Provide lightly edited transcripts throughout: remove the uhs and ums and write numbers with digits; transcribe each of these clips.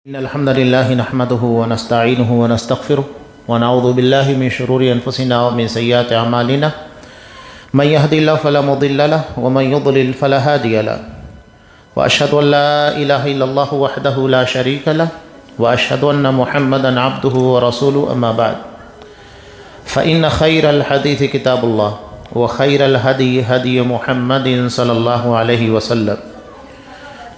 إن الحمد لله نحمده ونستعينه ونستغفره ونعوذ بالله من شرور أنفسنا ومن سيئات أعمالنا من يهد الله فلا مضل له ومن يضلل فلا هادي له وأشهد أن لا إله إلا الله وحده لا شريك له وأشهد أن محمدا عبده ورسوله أما بعد فإن خير الحديث كتاب الله وخير الهدي هدي محمد صلى الله عليه وسلم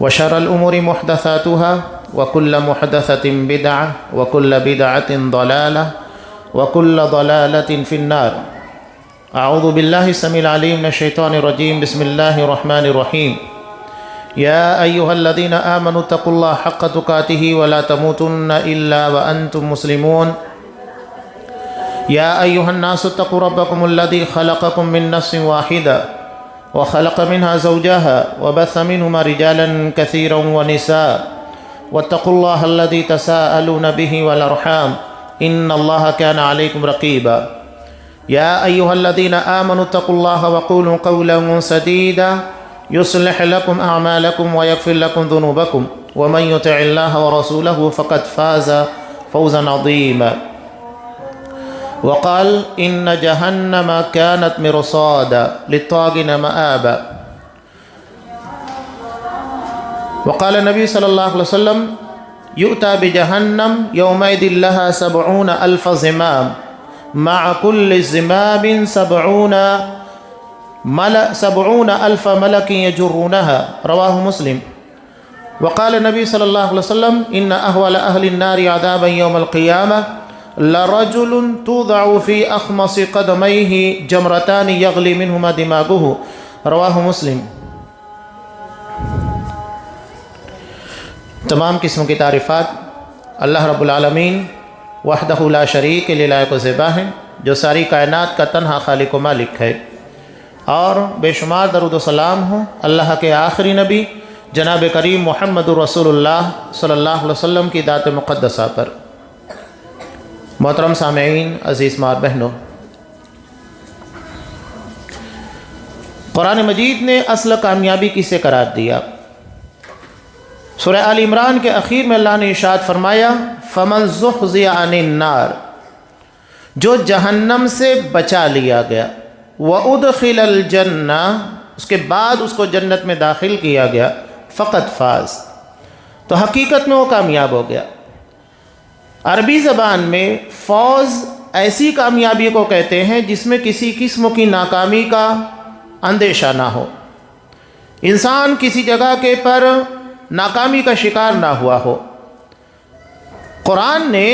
وشر الأمور محدثاتها وكل محدثة بدعة وكل بدعة ضلالة وكل ضلالة في النار أعوذ بالله السميع العليم من الشيطان الرجيم بسم الله الرحمن الرحيم يا أيها الذين آمنوا اتقوا الله حق تقاته ولا تموتن إلا وأنتم مسلمون يا أيها الناس اتقوا ربكم الذي خلقكم من نفس واحدة وخلق منها زوجها وبث منهما رجالا كثيرا ونساء واتقوا الله الذي تساءلون به والأرحام إن الله كان عليكم رقيبا يا أيها الذين آمنوا اتقوا الله وقولوا قولا سديدا يصلح لكم أعمالكم ويغفر لكم ذنوبكم ومن يطع الله ورسوله فقد فاز فوزا عظيما وقال إن جهنم كانت مرصادا للطاغين مآبا وقال النبي صلى الله عليه وسلم يؤتى بجهنم يومئذ لها 70,000 زمام مع كل زمام 70,000 ملك يجرونها رواه مسلم وقال النبي صلى الله عليه وسلم إن أهول أهل النار عذابا يوم القيامة لرجل توضع في أخمص قدميه جمرتان يغلي منهما دماغه رواہ مسلم۔ تمام قسم کی تعریفات اللہ رب العالمین وحدہ لا شریک له لائق و زیبا ہیں جو ساری کائنات کا تنہا خالق و مالک ہے، اور بے شمار درود و سلام ہوں اللہ کے آخری نبی جناب کریم محمد رسول اللہ صلی اللہ علیہ وسلم کی ذات مقدسہ پر۔ محترم سامعین، عزیز ماں بہنوں، قرآن مجید نے اصل کامیابی کسے قرار دیا؟ سورہ آل عمران کے اخیر میں اللہ نے ارشاد فرمایا فَمَنْ زُحْزِحَ عَنِ النَّارِ، جو جہنم سے بچا لیا گیا، وَأُدْخِلَ الْجَنَّةَ، اس کے بعد اس کو جنت میں داخل کیا گیا، فقط فاز، تو حقیقت میں وہ کامیاب ہو گیا۔ عربی زبان میں فوز ایسی کامیابی کو کہتے ہیں جس میں کسی قسم کی ناکامی کا اندیشہ نہ ہو، انسان کسی جگہ کے پر ناکامی کا شکار نہ ہوا ہو۔ قرآن نے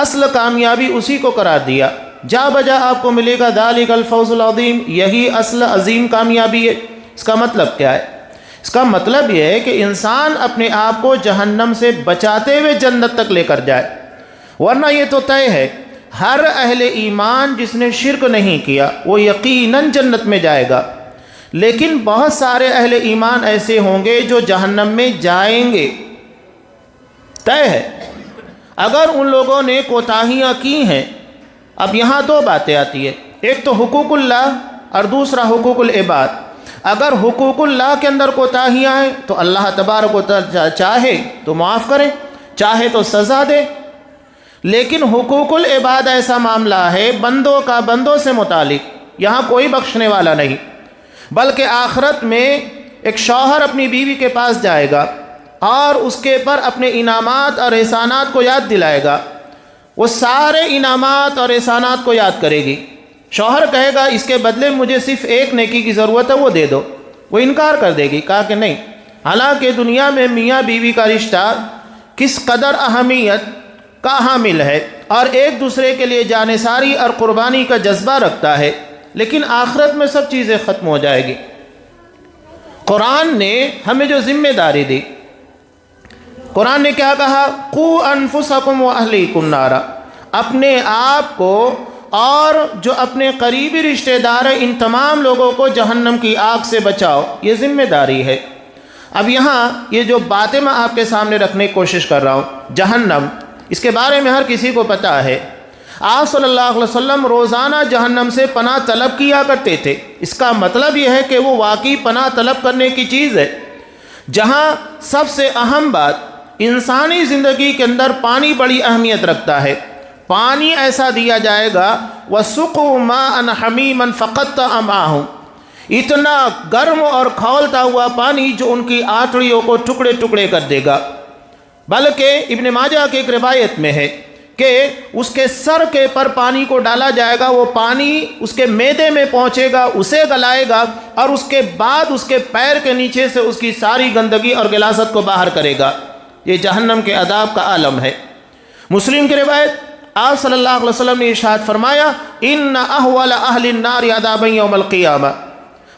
اصل کامیابی اسی کو قرار دیا، جا بجا آپ کو ملے گا ذالک الفوز العظیم، یہی اصل عظیم کامیابی ہے۔ اس کا مطلب کیا ہے؟ اس کا مطلب یہ ہے کہ انسان اپنے آپ کو جہنم سے بچاتے ہوئے جنت تک لے کر جائے، ورنہ یہ تو طے ہے ہر اہل ایمان جس نے شرک نہیں کیا وہ یقیناً جنت میں جائے گا، لیکن بہت سارے اہل ایمان ایسے ہوں گے جو جہنم میں جائیں گے، طے ہے۔ اگر ان لوگوں نے کوتاہیاں کی ہیں، اب یہاں دو باتیں آتی ہیں، ایک تو حقوق اللہ اور دوسرا حقوق العباد۔ اگر حقوق اللہ کے اندر کوتاہیاں ہیں تو اللہ تبارک و تعالی چاہے تو معاف کرے، چاہے تو سزا دے، لیکن حقوق العباد ایسا معاملہ ہے بندوں کا بندوں سے متعلق، یہاں کوئی بخشنے والا نہیں، بلکہ آخرت میں ایک شوہر اپنی بیوی کے پاس جائے گا اور اس کے پر اپنے انعامات اور احسانات کو یاد دلائے گا، وہ سارے انعامات اور احسانات کو یاد کرے گی۔ شوہر کہے گا اس کے بدلے مجھے صرف ایک نیکی کی ضرورت ہے، وہ دے دو، وہ انکار کر دے گی، کہا کہ نہیں۔ حالانکہ دنیا میں میاں بیوی کا رشتہ کس قدر اہمیت کا حامل ہے اور ایک دوسرے کے لیے جانثاری اور قربانی کا جذبہ رکھتا ہے، لیکن آخرت میں سب چیزیں ختم ہو جائے گی۔ قرآن نے ہمیں جو ذمہ داری دی، قرآن نے کیا کہا؟ قُوا أَنفُسَكُمْ وَأَهْلِيكُمْ نَارًا، اپنے آپ کو اور جو اپنے قریبی رشتہ دار ہیں ان تمام لوگوں کو جہنم کی آگ سے بچاؤ، یہ ذمہ داری ہے۔ اب یہاں یہ جو باتیں میں آپ کے سامنے رکھنے کی کوشش کر رہا ہوں، جہنم، اس کے بارے میں ہر کسی کو پتہ ہے۔ آپ صلی اللہ علیہ وسلم روزانہ جہنم سے پناہ طلب کیا کرتے تھے، اس کا مطلب یہ ہے کہ وہ واقعی پناہ طلب کرنے کی چیز ہے۔ جہاں سب سے اہم بات انسانی زندگی کے اندر پانی بڑی اہمیت رکھتا ہے۔ پانی ایسا دیا جائے گا وَسُقُوا مَاءً حَمِيمًا فَقَطَّعَ أَمْعَاءَهُمْ، اتنا گرم اور کھولتا ہوا پانی جو ان کی آنتڑیوں کو ٹکڑے ٹکڑے کر دے گا۔ بلکہ ابن ماجہ کی ایک روایت میں ہے کہ اس کے سر کے پر پانی کو ڈالا جائے گا، وہ پانی اس کے معدے میں پہنچے گا، اسے گلائے گا، اور اس کے بعد اس کے پیر کے نیچے سے اس کی ساری گندگی اور غلاظت کو باہر کرے گا۔ یہ جہنم کے عذاب کا عالم ہے۔ مسلم کی روایت، آپ صلی اللہ علیہ وسلم نے ارشاد فرمایا ان احول اہل النار عذابا یوم القیامہ،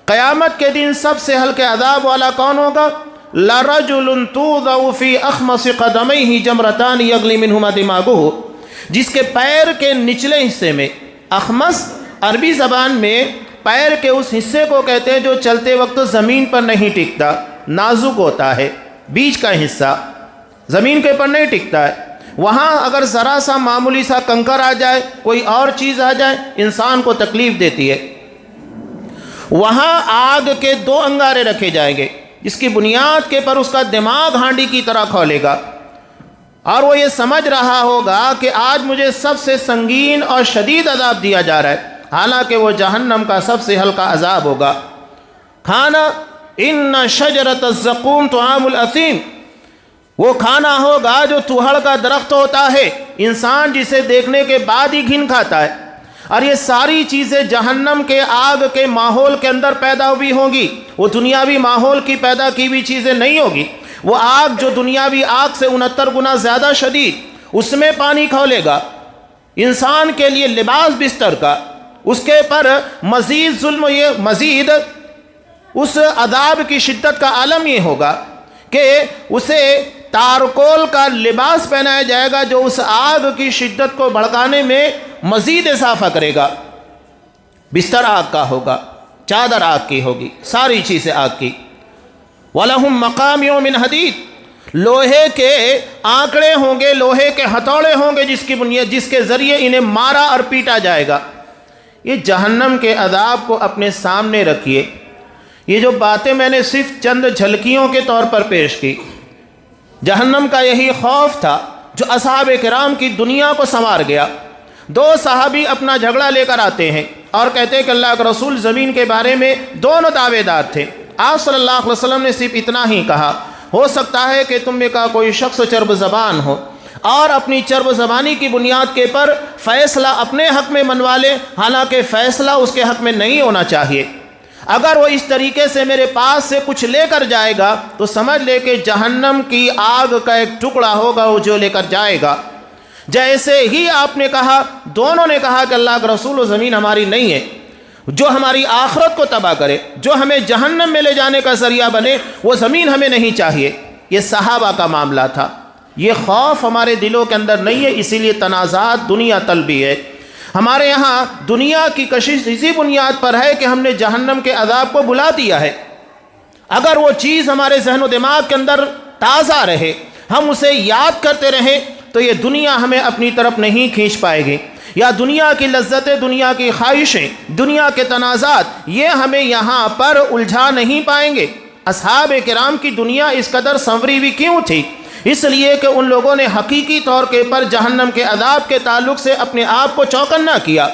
قیامت کے دن سب سے ہلکے عذاب والا کون ہوگا؟ لرجل توضع فی اخمص قدمیہ جمرتان یغلی منہما دماغہ، جس کے پیر کے نچلے حصے میں، اخمص عربی زبان میں پیر کے اس حصے کو کہتے ہیں جو چلتے وقت زمین پر نہیں ٹکتا، نازک ہوتا ہے، بیچ کا حصہ زمین کے پر نہیں ٹکتا ہے، وہاں اگر ذرا سا معمولی سا کنکر آ جائے، کوئی اور چیز آ جائے، انسان کو تکلیف دیتی ہے۔ وہاں آگ کے 2 انگارے رکھے جائیں گے، جس کی بنیاد کے پر اس کا دماغ ہانڈی کی طرح کھولے گا، اور وہ یہ سمجھ رہا ہوگا کہ آج مجھے سب سے سنگین اور شدید عذاب دیا جا رہا ہے، حالانکہ وہ جہنم کا سب سے ہلکا عذاب ہوگا۔ کھانا ان شجرۃ الزقوم طعام الاثیم، وہ کھانا ہوگا جو توہڑ کا درخت ہوتا ہے، انسان جسے دیکھنے کے بعد ہی گھن کھاتا ہے، اور یہ ساری چیزیں جہنم کے آگ کے ماحول کے اندر پیدا ہوئی ہوں گی، وہ دنیاوی ماحول کی پیدا کی ہوئی چیزیں نہیں ہوگی۔ وہ آگ جو دنیاوی آگ سے 69 گنا زیادہ شدید، اس میں پانی کھولے گا، انسان کے لیے لباس بستر کا، اس کے پر مزید ظلم، یہ مزید اس عذاب کی شدت کا عالم یہ ہوگا کہ اسے تارکول کا لباس پہنایا جائے گا جو اس آگ کی شدت کو بھڑکانے میں مزید اضافہ کرے گا۔ بستر آگ کا ہوگا، چادر آگ کی ہوگی، ساری چیزیں آگ کی۔ وَلَهُمْ مَقَامِعُ مِنْ حَدِيدٍ، لوہے کے آنکڑے ہوں گے، لوہے کے ہتھوڑے ہوں گے جس کے ذریعے انہیں مارا اور پیٹا جائے گا۔ یہ جہنم کے عذاب کو اپنے سامنے رکھیے۔ یہ جو باتیں میں نے صرف چند جھلکیوں کے طور پر پیش کی، جہنم کا یہی خوف تھا جو اصحاب کرام کی دنیا کو سنوار گیا۔ 2 صحابی اپنا جھگڑا لے کر آتے ہیں اور کہتے ہیں کہ اللہ کا رسول زمین کے بارے میں دونوں دعوے دار تھے۔ آپ صلی اللہ علیہ وسلم نے صرف اتنا ہی کہا، ہو سکتا ہے کہ تم میں کا کوئی شخص چرب زبان ہو اور اپنی چرب زبانی کی بنیاد کے پر فیصلہ اپنے حق میں منوا لے، حالانکہ فیصلہ اس کے حق میں نہیں ہونا چاہیے۔ اگر وہ اس طریقے سے میرے پاس سے کچھ لے کر جائے گا تو سمجھ لے کہ جہنم کی آگ کا ایک ٹکڑا ہوگا وہ جو لے کر جائے گا۔ جیسے ہی آپ نے کہا، دونوں نے کہا کہ اللہ کا رسول و زمین ہماری نہیں ہے، جو ہماری آخرت کو تباہ کرے، جو ہمیں جہنم میں لے جانے کا ذریعہ بنے، وہ زمین ہمیں نہیں چاہیے۔ یہ صحابہ کا معاملہ تھا۔ یہ خوف ہمارے دلوں کے اندر نہیں ہے، اسی لیے تنازعات دنیا طلبی ہے۔ ہمارے یہاں دنیا کی کشش اسی بنیاد پر ہے کہ ہم نے جہنم کے عذاب کو بھلا دیا ہے۔ اگر وہ چیز ہمارے ذہن و دماغ کے اندر تازہ رہے، ہم اسے یاد کرتے رہیں، تو یہ دنیا ہمیں اپنی طرف نہیں کھینچ پائے گی، یا دنیا کی لذتیں، دنیا کی خواہشیں، دنیا کے تنازعات، یہ ہمیں یہاں پر الجھا نہیں پائیں گے۔ اصحاب کرام کی دنیا اس قدر سنوری ہوئی کیوں تھی؟ اس لیے کہ ان لوگوں نے حقیقی طور کے پر جہنم کے عذاب کے تعلق سے اپنے آپ کو چوکنا کیا۔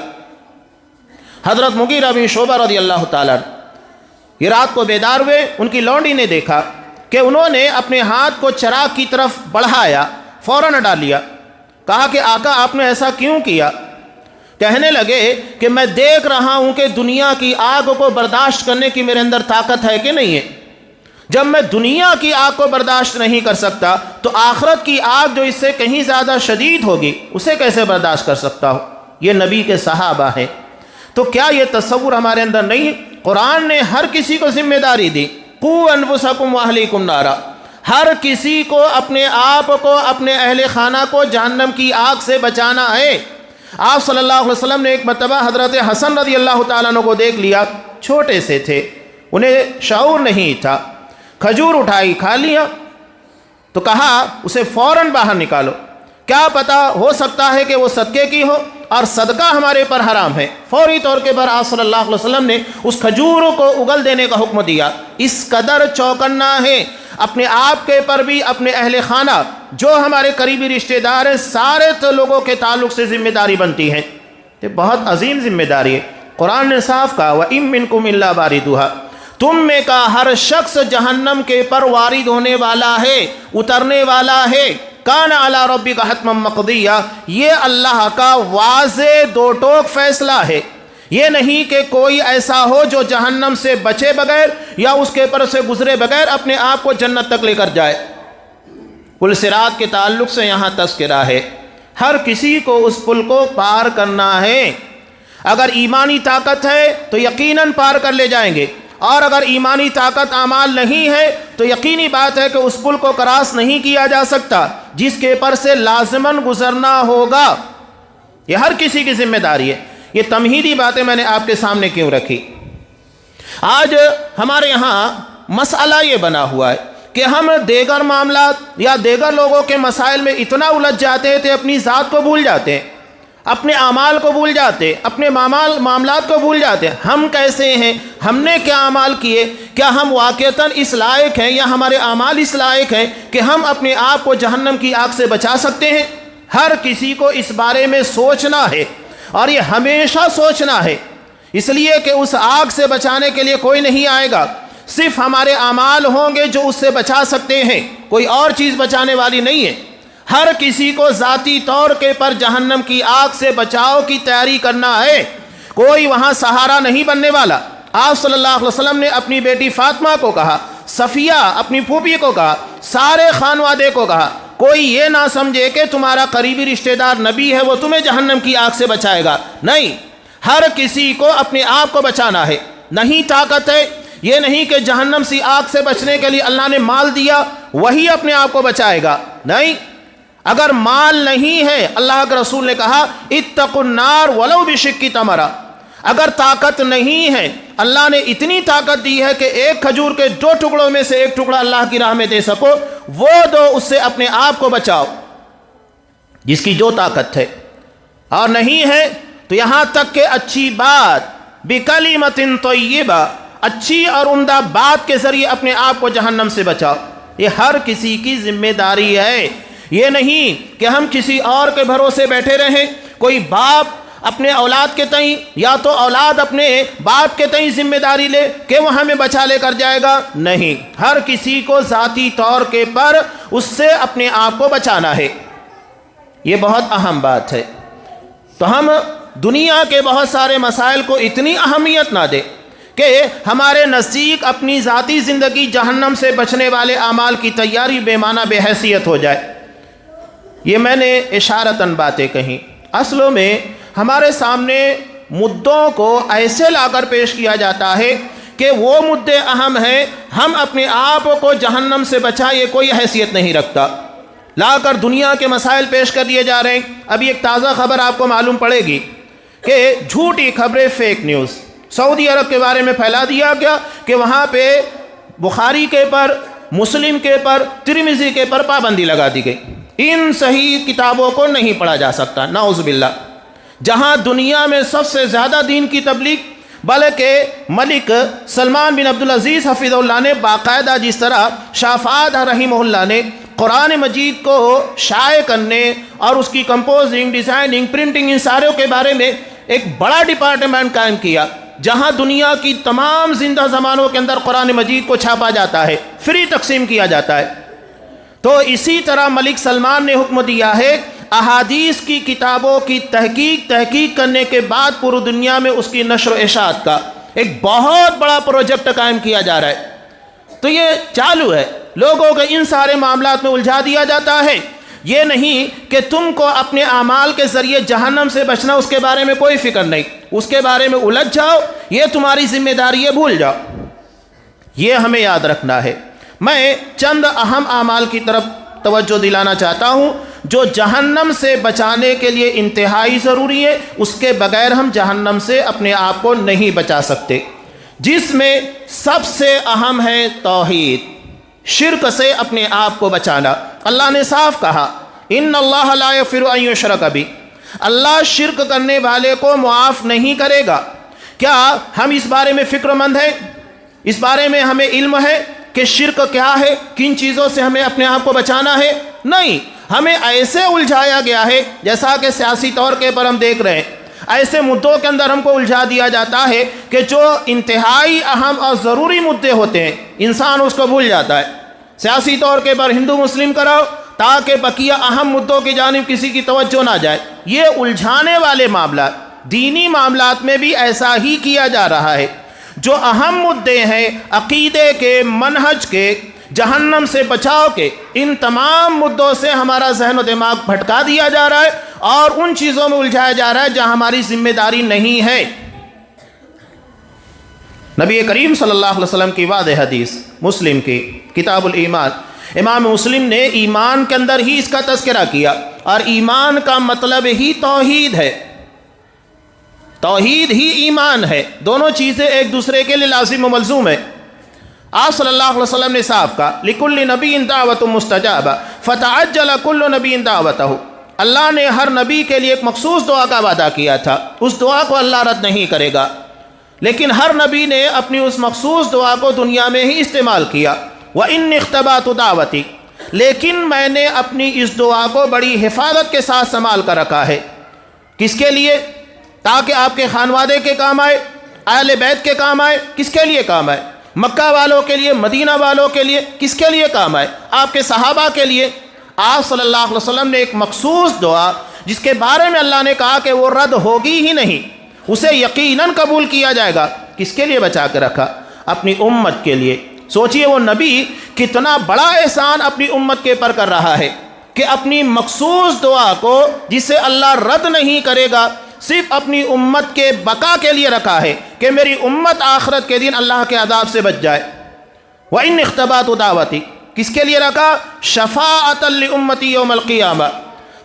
حضرت مغیرہ بن شعبہ رضی اللہ تعالیٰ یہ رات کو بیدار ہوئے، ان کی لونڈی نے دیکھا کہ انہوں نے اپنے ہاتھ کو چراغ کی طرف بڑھایا، فوراً ڈال لیا۔ کہا کہ آقا آپ نے ایسا کیوں کیا؟ کہنے لگے کہ میں دیکھ رہا ہوں کہ دنیا کی آگ کو برداشت کرنے کی میرے اندر طاقت ہے کہ نہیں ہے۔ جب میں دنیا کی آگ کو برداشت نہیں کر سکتا تو آخرت کی آگ جو اس سے کہیں زیادہ شدید ہوگی اسے کیسے برداشت کر سکتا ہوں؟ یہ نبی کے صحابہ ہیں۔ تو کیا یہ تصور ہمارے اندر نہیں ہے؟ قرآن نے ہر کسی کو ذمہ داری دی، قوا انفسکم واہلیکم نارا، ہر کسی کو اپنے آپ کو، اپنے اہل خانہ کو جہنم کی آگ سے بچانا ہے۔ آپ صلی اللہ علیہ وسلم نے ایک مرتبہ حضرت حسن رضی اللہ تعالیٰ عنہ کو دیکھ لیا، چھوٹے سے تھے، انہیں شعور نہیں تھا، کھجور اٹھائی کھا لیا، تو کہا اسے فوراً باہر نکالو، کیا پتہ ہو سکتا ہے کہ وہ صدقے کی ہو، اور صدقہ ہمارے پر حرام ہے۔ فوری طور کے پر آپ صلی اللہ علیہ وسلم نے اس کھجور کو اگل دینے کا حکم دیا۔ اس قدر چوکنا ہے۔ اپنے آپ کے پر بھی، اپنے اہل خانہ جو ہمارے قریبی رشتہ دار ہیں، سارے لوگوں کے تعلق سے ذمہ داری بنتی ہے۔ یہ بہت عظیم ذمہ داری ہے۔ قرآن نے صاف کہا وَإِن مِّنكُمْ إِلَّا وَارِدُهَا، تم میں کا ہر شخص جہنم کے پر وارد ہونے والا ہے، اترنے والا ہے۔ کان علی ربک حتما مقضیہ، یہ اللہ کا واضح دو ٹوک فیصلہ ہے۔ یہ نہیں کہ کوئی ایسا ہو جو جہنم سے بچے بغیر یا اس کے پر سے گزرے بغیر اپنے آپ کو جنت تک لے کر جائے۔ پل صراط کے تعلق سے یہاں تذکرہ ہے، ہر کسی کو اس پل کو پار کرنا ہے۔ اگر ایمانی طاقت ہے تو یقیناً پار کر لے جائیں گے، اور اگر ایمانی طاقت اعمال نہیں ہے تو یقینی بات ہے کہ اس پل کو کراس نہیں کیا جا سکتا، جس کے پر سے لازماً گزرنا ہوگا۔ یہ ہر کسی کی ذمہ داری ہے۔ یہ تمہیدی باتیں میں نے آپ کے سامنے کیوں رکھی؟ آج ہمارے یہاں مسئلہ یہ بنا ہوا ہے کہ ہم دیگر معاملات یا دیگر لوگوں کے مسائل میں اتنا الجھ جاتے ہیں کہ اپنی ذات کو بھول جاتے ہیں، اپنے اعمال کو بھول جاتے ہیں، اپنے معاملات کو بھول جاتے ہیں۔ ہم کیسے ہیں؟ ہم نے کیا اعمال کیے؟ کیا ہم واقعتاً اس لائق ہیں یا ہمارے اعمال اس لائق ہیں کہ ہم اپنے آپ کو جہنم کی آگ سے بچا سکتے ہیں؟ ہر کسی کو اس بارے میں سوچنا ہے، اور یہ ہمیشہ سوچنا ہے، اس لیے کہ اس آگ سے بچانے کے لیے کوئی نہیں آئے گا، صرف ہمارے اعمال ہوں گے جو اس سے بچا سکتے ہیں، کوئی اور چیز بچانے والی نہیں ہے۔ ہر کسی کو ذاتی طور کے پر جہنم کی آگ سے بچاؤ کی تیاری کرنا ہے، کوئی وہاں سہارا نہیں بننے والا۔ آپ صلی اللہ علیہ وسلم نے اپنی بیٹی فاطمہ کو کہا، صفیہ اپنی پھوپھی کو کہا، سارے خانوادے کو کہا، کوئی یہ نہ سمجھے کہ تمہارا قریبی رشتہ دار نبی ہے وہ تمہیں جہنم کی آگ سے بچائے گا، نہیں، ہر کسی کو اپنے آپ کو بچانا ہے۔ نہیں طاقت ہے، یہ نہیں کہ جہنم سی آگ سے بچنے کے لیے اللہ نے مال دیا وہی اپنے آپ کو بچائے گا، نہیں۔ اگر مال نہیں ہے، اللہ کے رسول نے کہا اتقوا النار ولو بشق تمرہ، اگر طاقت نہیں ہے، اللہ نے اتنی طاقت دی ہے کہ ایک کھجور کے 2 ٹکڑوں میں سے ایک ٹکڑا اللہ کی راہ میں دے سکو، وہ دو، اس سے اپنے آپ کو بچاؤ جس کی جو طاقت ہے۔ اور نہیں ہے تو یہاں تک کہ اچھی بات بکلمۃ طیبہ، اچھی اور عمدہ بات کے ذریعے اپنے آپ کو جہنم سے بچاؤ۔ یہ ہر کسی کی ذمہ داری ہے۔ یہ نہیں کہ ہم کسی اور کے بھروسے بیٹھے رہیں، کوئی باپ اپنے اولاد کے تئیں یا تو اولاد اپنے باپ کے تئیں ذمہ داری لے کہ وہ ہمیں بچا لے کر جائے گا، نہیں، ہر کسی کو ذاتی طور کے پر اس سے اپنے آپ کو بچانا ہے۔ یہ بہت اہم بات ہے۔ تو ہم دنیا کے بہت سارے مسائل کو اتنی اہمیت نہ دیں کہ ہمارے نزدیک اپنی ذاتی زندگی جہنم سے بچنے والے اعمال کی تیاری بے معنی بے حیثیت ہو جائے۔ یہ میں نے اشارتاً باتیں کہیں، اصلوں میں ہمارے سامنے مدعوں کو ایسے لا کر پیش کیا جاتا ہے کہ وہ مدعے اہم ہیں، ہم اپنے آپ کو جہنم سے بچائے یہ کوئی حیثیت نہیں رکھتا، لا کر دنیا کے مسائل پیش کر دیے جا رہے ہیں۔ ابھی ایک تازہ خبر آپ کو معلوم پڑے گی کہ جھوٹی خبریں، فیک نیوز سعودی عرب کے بارے میں پھیلا دیا گیا کہ وہاں پہ بخاری کے پر، مسلم کے پر، ترمذی کے پر پابندی لگا دی گئی، ان صحیح کتابوں کو نہیں پڑھا جا سکتا، نعوذ باللہ۔ جہاں دنیا میں سب سے زیادہ دین کی تبلیغ، بلکہ ملک سلمان بن عبدالعزیز حفظہ اللہ نے باقاعدہ، جس طرح شاہ فہد رحمہ اللہ نے قرآن مجید کو شائع کرنے اور اس کی کمپوزنگ، ڈیزائننگ، پرنٹنگ، ان ساروں کے بارے میں ایک بڑا ڈپارٹمنٹ قائم کیا، جہاں دنیا کی تمام زندہ زمانوں کے اندر قرآن مجید کو چھاپا جاتا ہے، فری تقسیم کیا جاتا ہے۔ تو اسی طرح ملک سلمان نے حکم دیا ہے احادیث کی کتابوں کی تحقیق کرنے کے بعد پوری دنیا میں اس کی نشر و اشاعت کا ایک بہت بڑا پروجیکٹ قائم کیا جا رہا ہے۔ تو یہ چالو ہے، لوگوں کو ان سارے معاملات میں الجھا دیا جاتا ہے۔ یہ نہیں کہ تم کو اپنے اعمال کے ذریعے جہنم سے بچنا، اس کے بارے میں کوئی فکر نہیں، اس کے بارے میں الجھ جاؤ، یہ تمہاری ذمہ داری ہے، بھول جاؤ۔ یہ ہمیں یاد رکھنا ہے۔ میں چند اہم اعمال کی طرف توجہ دلانا چاہتا ہوں جو جہنم سے بچانے کے لیے انتہائی ضروری ہے، اس کے بغیر ہم جہنم سے اپنے آپ کو نہیں بچا سکتے، جس میں سب سے اہم ہے توحید، شرک سے اپنے آپ کو بچانا۔ اللہ نے صاف کہا ان اللہ لا یغفر ان یشرک بہ، اللہ شرک کرنے والے کو معاف نہیں کرے گا۔ کیا ہم اس بارے میں فکر مند ہیں؟ اس بارے میں ہمیں علم ہے کہ شرک کیا ہے، کن چیزوں سے ہمیں اپنے آپ کو بچانا ہے، نہیں، ہمیں ایسے الجھایا گیا ہے جیسا کہ سیاسی طور کے پر ہم دیکھ رہے ہیں، ایسے مدعوں کے اندر ہم کو الجھا دیا جاتا ہے کہ جو انتہائی اہم اور ضروری مدعے ہوتے ہیں انسان اس کو بھول جاتا ہے۔ سیاسی طور کے پر ہندو مسلم کراؤ تاکہ بقیہ اہم مدعوں کی جانب کسی کی توجہ نہ جائے، یہ الجھانے والے معاملات دینی معاملات میں بھی ایسا ہی کیا جا رہا ہے۔ جو اہم مدعے ہیں عقیدے کے، منہج کے، جہنم سے بچاؤ کے، ان تمام مدعوں سے ہمارا ذہن و دماغ بھٹکا دیا جا رہا ہے اور ان چیزوں میں الجھایا جا رہا ہے جہاں ہماری ذمہ داری نہیں ہے۔ نبی کریم صلی اللہ علیہ وسلم کی واضح حدیث مسلم کی کتاب الایمان، امام مسلم نے ایمان کے اندر ہی اس کا تذکرہ کیا، اور ایمان کا مطلب ہی توحید ہے، توحید ہی ایمان ہے، دونوں چیزیں ایک دوسرے کے لیے لازم و ملزوم ہے۔ آپ صلی اللہ علیہ وسلم نے صاف کہا لِكُلِّ نَبِيٍّ دَعْوَةٌ مُسْتَجَابَةٌ فَتَعَجَّلَ كُلُّ نَبِيٍّ دَعْوَتَهُ، اللہ نے ہر نبی کے لیے ایک مخصوص دعا کا وعدہ کیا تھا، اس دعا کو اللہ رد نہیں کرے گا، لیکن ہر نبی نے اپنی اس مخصوص دعا کو دنیا میں ہی استعمال کیا۔ وَإِنِّ اخْتَبَأْتُ دَعْوَتِي، لیکن میں نے اپنی اس دعا کو بڑی حفاظت کے ساتھ سنبھال کر رکھا ہے۔ کس کے لیے؟ تاکہ آپ کے خانوادے کے کام آئے، اہل بیت کے کام آئے۔ کس کے لیے کام آئے؟ مکہ والوں کے لیے، مدینہ والوں کے لیے۔ کس کے لیے کام آئے؟ آپ کے صحابہ کے لیے۔ آپ صلی اللہ علیہ وسلم نے ایک مخصوص دعا جس کے بارے میں اللہ نے کہا کہ وہ رد ہوگی ہی نہیں، اسے یقیناً قبول کیا جائے گا، کس کے لیے بچا کے رکھا؟ اپنی امت کے لیے۔ سوچئے وہ نبی کتنا بڑا احسان اپنی امت کے پر کر رہا ہے کہ اپنی مخصوص دعا کو جسے اللہ رد نہیں کرے گا صرف اپنی امت کے بقا کے لیے رکھا ہے کہ میری امت آخرت کے دن اللہ کے عذاب سے بچ جائے۔ وَإِنِّ اخْتَبَأْتُ دَعْوَتِي، کس کے لیے رکھا؟ شَفَاعَةً لِأُمَّتِي يَوْمَ الْقِيَامَةِ،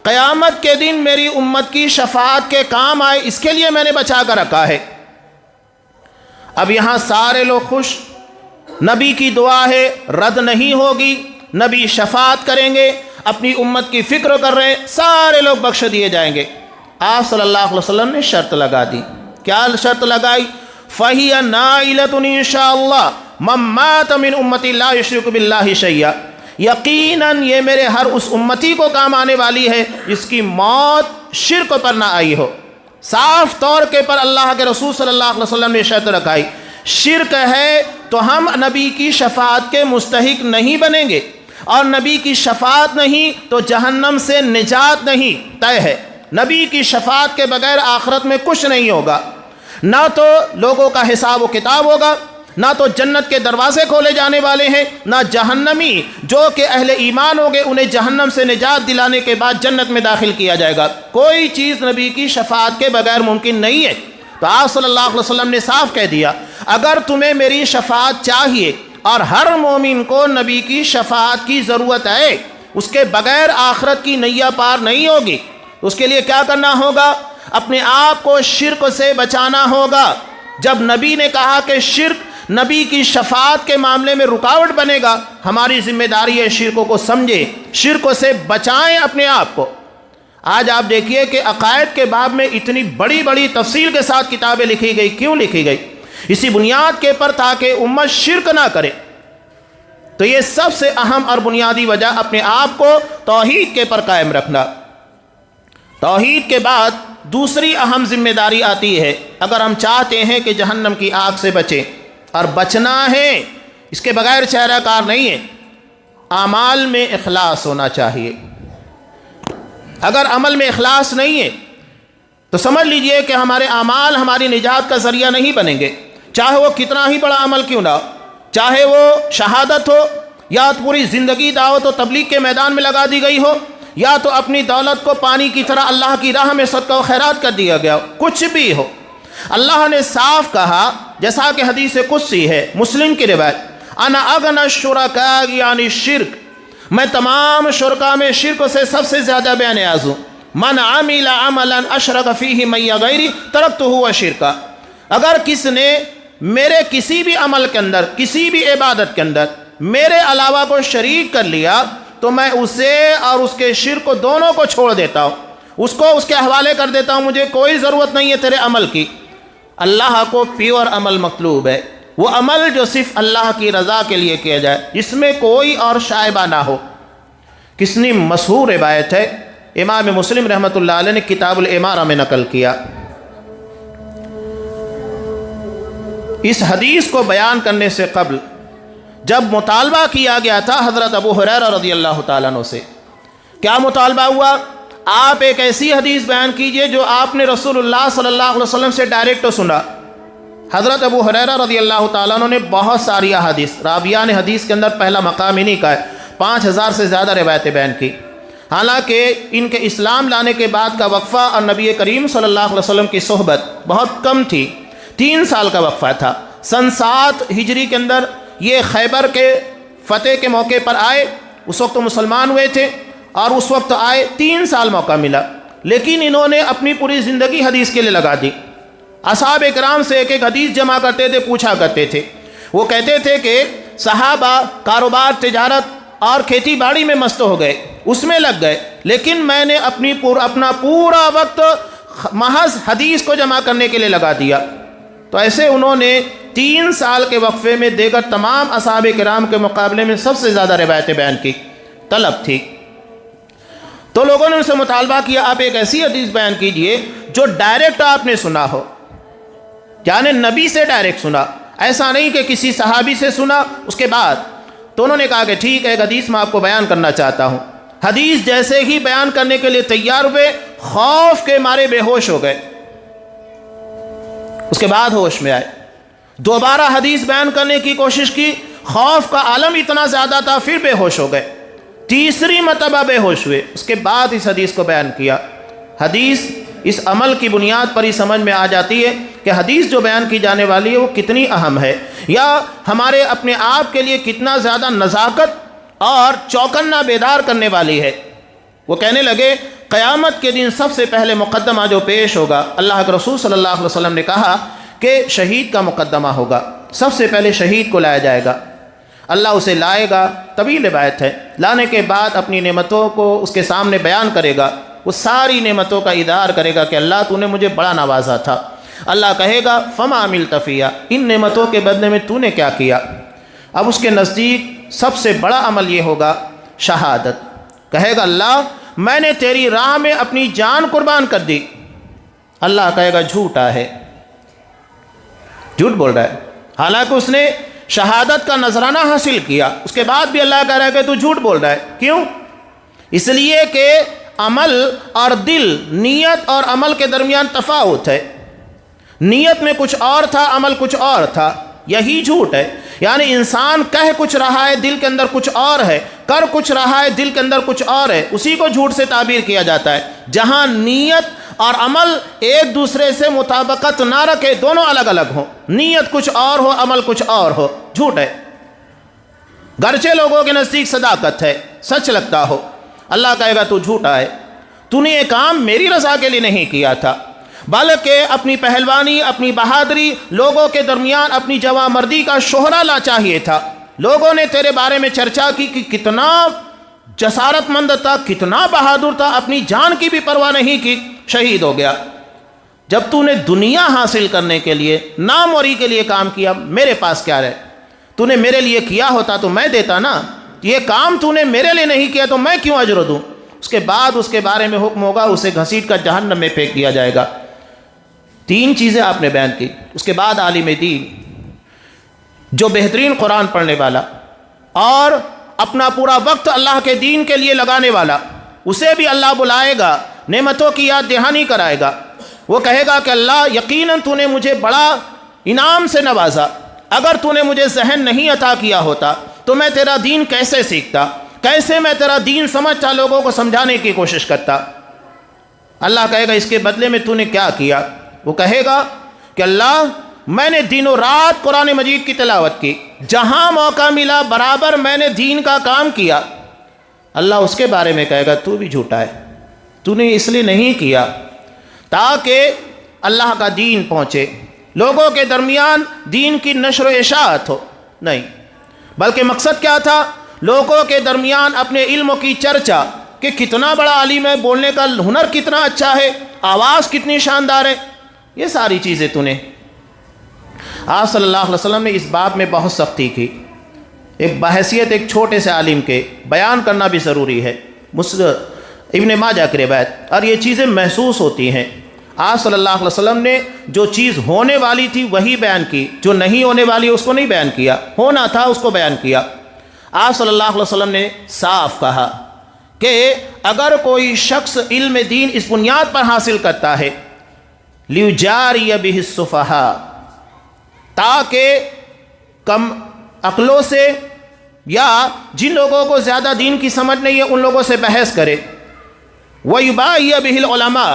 قیامت کے دن میری امت کی شفاعت کے کام آئے، اس کے لیے میں نے بچا کر رکھا ہے۔ اب یہاں سارے لوگ خوش، نبی کی دعا ہے رد نہیں ہوگی، نبی شفاعت کریں گے، اپنی امت کی فکر کر رہے ہیں، سارے لوگ بخش دیے جائیں گے۔ آپ صلی اللہ علیہ وسلم نے شرط لگا دی۔ کیا شرط لگائی؟ فَهِيَ نَائِلَةٌ إِن شَاءَ اللَّهُ مَن مَّاتَ مِنْ أُمَّتِي لَا يُشْرِكُ بِاللَّهِ شَيْئًا، یقیناً یہ میرے ہر اس امتی کو کام آنے والی ہے جس کی موت شرک پر نہ آئی ہو۔ صاف طور کے پر اللہ کے رسول صلی اللہ علیہ وسلم نے شرط رکھائی، شرک ہے تو ہم نبی کی شفاعت کے مستحق نہیں بنیں گے، اور نبی کی شفاعت نہیں تو جہنم سے نجات نہیں طے ہے۔ نبی کی شفاعت کے بغیر آخرت میں کچھ نہیں ہوگا، نہ تو لوگوں کا حساب و کتاب ہوگا، نہ تو جنت کے دروازے کھولے جانے والے ہیں، نہ جہنمی جو کہ اہل ایمان ہوں گے انہیں جہنم سے نجات دلانے کے بعد جنت میں داخل کیا جائے گا۔ کوئی چیز نبی کی شفاعت کے بغیر ممکن نہیں ہے۔ تو آپ صلی اللہ علیہ وسلم نے صاف کہہ دیا اگر تمہیں میری شفاعت چاہیے، اور ہر مومن کو نبی کی شفاعت کی ضرورت ہے، اس کے بغیر آخرت کی نیا پار نہیں ہوگی، تو اس کے لیے کیا کرنا ہوگا؟ اپنے آپ کو شرک سے بچانا ہوگا۔ جب نبی نے کہا کہ شرک نبی کی شفاعت کے معاملے میں رکاوٹ بنے گا، ہماری ذمہ داری ہے شرکوں کو سمجھیں، شرکوں سے بچائیں اپنے آپ کو۔ آج آپ دیکھیے کہ عقائد کے باب میں اتنی بڑی بڑی تفصیل کے ساتھ کتابیں لکھی گئی، کیوں لکھی گئی؟ اسی بنیاد کے پر تاکہ امت شرک نہ کرے۔ تو یہ سب سے اہم اور بنیادی وجہ اپنے آپ کو توحید کے پر قائم رکھنا۔ توحید کے بعد دوسری اہم ذمہ داری آتی ہے، اگر ہم چاہتے ہیں کہ جہنم کی آگ سے بچیں، اور بچنا ہے اس کے بغیر چہرہ کار نہیں ہے، اعمال میں اخلاص ہونا چاہیے۔ اگر عمل میں اخلاص نہیں ہے تو سمجھ لیجئے کہ ہمارے اعمال ہماری نجات کا ذریعہ نہیں بنیں گے، چاہے وہ کتنا ہی بڑا عمل کیوں نہ ہو، چاہے وہ شہادت ہو، یا پوری زندگی دعوت و تبلیغ کے میدان میں لگا دی گئی ہو، یا تو اپنی دولت کو پانی کی طرح اللہ کی راہ میں صدقہ و خیرات کر دیا گیا ہو، کچھ بھی ہو۔ اللہ نے صاف کہا، جیسا کہ حدیث قدسی ہے مسلم کی روایت، انا اغنی الشرکاء عن الشرک، میں تمام شرکاء میں شرک سے سب سے زیادہ بے نیاز ہوں۔ من عمل عملا اشرک فیہ معی غیری ترکتہ وشرکا، اگر کس نے میرے کسی بھی عمل کے اندر، کسی بھی عبادت کے اندر میرے علاوہ کو شریک کر لیا تو میں اسے اور اس کے شرک کو دونوں کو چھوڑ دیتا ہوں، اس کو اس کے حوالے کر دیتا ہوں، مجھے کوئی ضرورت نہیں ہے تیرے عمل کی۔ اللہ کو پیور عمل مطلوب ہے، وہ عمل جو صرف اللہ کی رضا کے لیے کیا جائے، جس میں کوئی اور شائبہ نہ ہو۔ کتنی مشہور روایت ہے، امام مسلم رحمۃ اللہ علیہ نے کتاب الامارہ میں نقل کیا۔ اس حدیث کو بیان کرنے سے قبل جب مطالبہ کیا گیا تھا حضرت ابو ہریرہ رضی اللہ تعالیٰ عنہ سے، کیا مطالبہ ہوا؟ آپ ایک ایسی حدیث بیان کیجئے جو آپ نے رسول اللہ صلی اللہ علیہ وسلم سے ڈائریکٹ سنا۔ حضرت ابو ہریرہ رضی اللہ تعالیٰ عنہ نے بہت ساری احادیث، راویان حدیث کے اندر پہلا مقام انہی کا ہے، 5000 سے زیادہ روایتیں بیان کی۔ حالانکہ ان کے اسلام لانے کے بعد کا وقفہ اور نبی کریم صلی اللہ علیہ وسلم کی صحبت بہت کم تھی، 3 سال کا وقفہ تھا۔ سن 7 ہجری کے اندر یہ خیبر کے فتح کے موقع پر آئے، اس وقت مسلمان ہوئے تھے اور اس وقت آئے، 3 سال موقع ملا، لیکن انہوں نے اپنی پوری زندگی حدیث کے لیے لگا دی۔ اصحاب اکرام سے ایک ایک حدیث جمع کرتے تھے، پوچھا کرتے تھے۔ وہ کہتے تھے کہ صحابہ کاروبار، تجارت اور کھیتی باڑی میں مست ہو گئے، اس میں لگ گئے، لیکن میں نے اپنا پورا وقت محض حدیث کو جمع کرنے کے لیے لگا دیا۔ تو ایسے انہوں نے 3 سال کے وقفے میں دیگر تمام اصحاب کرام کے مقابلے میں سب سے زیادہ روایتیں بیان کی۔ طلب تھی تو لوگوں نے ان سے مطالبہ کیا، آپ ایک ایسی حدیث بیان کیجئے جو ڈائریکٹ آپ نے سنا ہو، یعنی نبی سے ڈائریکٹ سنا، ایسا نہیں کہ کسی صحابی سے سنا اس کے بعد۔ تو انہوں نے کہا کہ ٹھیک ہے، ایک حدیث میں آپ کو بیان کرنا چاہتا ہوں۔ حدیث جیسے ہی بیان کرنے کے لیے تیار ہوئے، خوف کے مارے بے ہوش ہو گئے، اس کے بعد ہوش میں آئے، دوبارہ حدیث بیان کرنے کی کوشش کی، خوف کا عالم اتنا زیادہ تھا، پھر بے ہوش ہو گئے، تیسری مرتبہ بے ہوش ہوئے، اس کے بعد اس حدیث کو بیان کیا۔ حدیث اس عمل کی بنیاد پر ہی سمجھ میں آ جاتی ہے کہ حدیث جو بیان کی جانے والی ہے وہ کتنی اہم ہے، یا ہمارے اپنے آپ کے لیے کتنا زیادہ نزاکت اور چوکنا بیدار کرنے والی ہے۔ وہ کہنے لگے قیامت کے دن سب سے پہلے مقدمہ جو پیش ہوگا، اللہ کے رسول صلی اللہ علیہ وسلم نے کہا کہ شہید کا مقدمہ ہوگا، سب سے پہلے شہید کو لایا جائے گا، اللہ اسے لائے گا، طویل روایت ہے، لانے کے بعد اپنی نعمتوں کو اس کے سامنے بیان کرے گا، وہ ساری نعمتوں کا اظہار کرے گا کہ اللہ تو نے مجھے بڑا نوازا تھا۔ اللہ کہے گا فما عملت فیہا، ان نعمتوں کے بدلے میں تو نے کیا کیا؟ اب اس کے نزدیک سب سے بڑا عمل یہ ہوگا شہادت۔ کہے گا اللہ میں نے تیری راہ میں اپنی جان قربان کر دی۔ اللہ کہے گا جھوٹا ہے، جھوٹ بول رہا ہے، حالانکہ اس نے شہادت کا نذرانہ حاصل کیا، اس کے بعد بھی اللہ کہہ رہا ہے کہ تو جھوٹ بول رہا ہے۔ کیوں؟ اس لیے کہ عمل اور دل، نیت اور عمل کے درمیان تفاوت ہے، نیت میں کچھ اور تھا، عمل کچھ اور تھا، یہی جھوٹ ہے۔ یعنی انسان کہہ کچھ رہا ہے، دل کے اندر کچھ اور ہے، کر کچھ رہا ہے، دل کے اندر کچھ اور ہے، اسی کو جھوٹ سے تعبیر کیا جاتا ہے۔ جہاں نیت اور عمل ایک دوسرے سے مطابقت نہ رکھے، دونوں الگ الگ ہوں، نیت کچھ اور ہو، عمل کچھ اور ہو، جھوٹ ہے۔ گرچہ لوگوں کے نزدیک صداقت ہے، سچ لگتا ہو، اللہ کہے گا تو جھوٹا ہے، تو نے یہ کام میری رضا کے لیے نہیں کیا تھا، بلکہ اپنی پہلوانی، اپنی بہادری، لوگوں کے درمیان اپنی جواں مردی کا شہرہ لا چاہیے تھا۔ لوگوں نے تیرے بارے میں چرچا کی کہ کتنا جسارت مند تھا، کتنا بہادر تھا، اپنی جان کی بھی پرواہ نہیں کی، شہید ہو گیا۔ جب تو نے دنیا حاصل کرنے کے لیے، ناموری کے لیے کام کیا، میرے پاس کیا رہے؟ تو نے میرے لیے کیا ہوتا تو میں دیتا نا، یہ کام تو نے میرے لیے نہیں کیا تو میں کیوں اجر دوں؟ اس کے بعد اس کے بارے میں حکم ہوگا، اسے گھسیٹ کر جہنم میں پھینک دیا جائے گا۔ 3 چیزیں آپ نے بیان کی۔ اس کے بعد عالم دین جو بہترین قرآن پڑھنے والا اور اپنا پورا وقت اللہ کے دین کے لیے لگانے والا، اسے بھی اللہ بلائے گا، نعمتوں کی یاد دہانی کرائے گا۔ وہ کہے گا کہ اللہ یقیناً تو نے مجھے بڑا انعام سے نوازا، اگر تو نے مجھے ذہن نہیں عطا کیا ہوتا تو میں تیرا دین کیسے سیکھتا، کیسے میں تیرا دین سمجھتا، لوگوں کو سمجھانے کی کوشش کرتا۔ اللہ کہے گا اس کے بدلے میں تو نے کیا کیا؟ وہ کہے گا کہ اللہ میں نے دن و رات قرآن مجید کی تلاوت کی، جہاں موقع ملا برابر میں نے دین کا کام کیا۔ اللہ اس کے بارے میں کہے گا تو بھی جھوٹا ہے، تو نے اس لیے نہیں کیا تاکہ اللہ کا دین پہنچے، لوگوں کے درمیان دین کی نشر و اشاعت ہو، نہیں، بلکہ مقصد کیا تھا؟ لوگوں کے درمیان اپنے علم کی چرچا کہ کتنا بڑا عالم ہے، بولنے کا ہنر کتنا اچھا ہے، آواز کتنی شاندار ہے، یہ ساری چیزیں تو نے۔ آپ صلی اللہ علیہ وسلم نے اس بات میں بہت سختی کی. ایک بحیثیت ایک چھوٹے سے عالم کے بیان کرنا بھی ضروری ہے. ابن ماجہ کی روایت، اور یہ چیزیں محسوس ہوتی ہیں. آپ صلی اللہ علیہ وسلم نے جو چیز ہونے والی تھی وہی بیان کی، جو نہیں ہونے والی اس کو نہیں بیان کیا، ہونا تھا اس کو بیان کیا. آپ صلی اللہ علیہ وسلم نے صاف کہا کہ اگر کوئی شخص علم دین اس بنیاد پر حاصل کرتا ہے لیجاری بہ السفہاء، تاکہ کم عقلوں سے یا جن لوگوں کو زیادہ دین کی سمجھ نہیں ہے ان لوگوں سے بحث کرے، ویباہی بہ العلماء،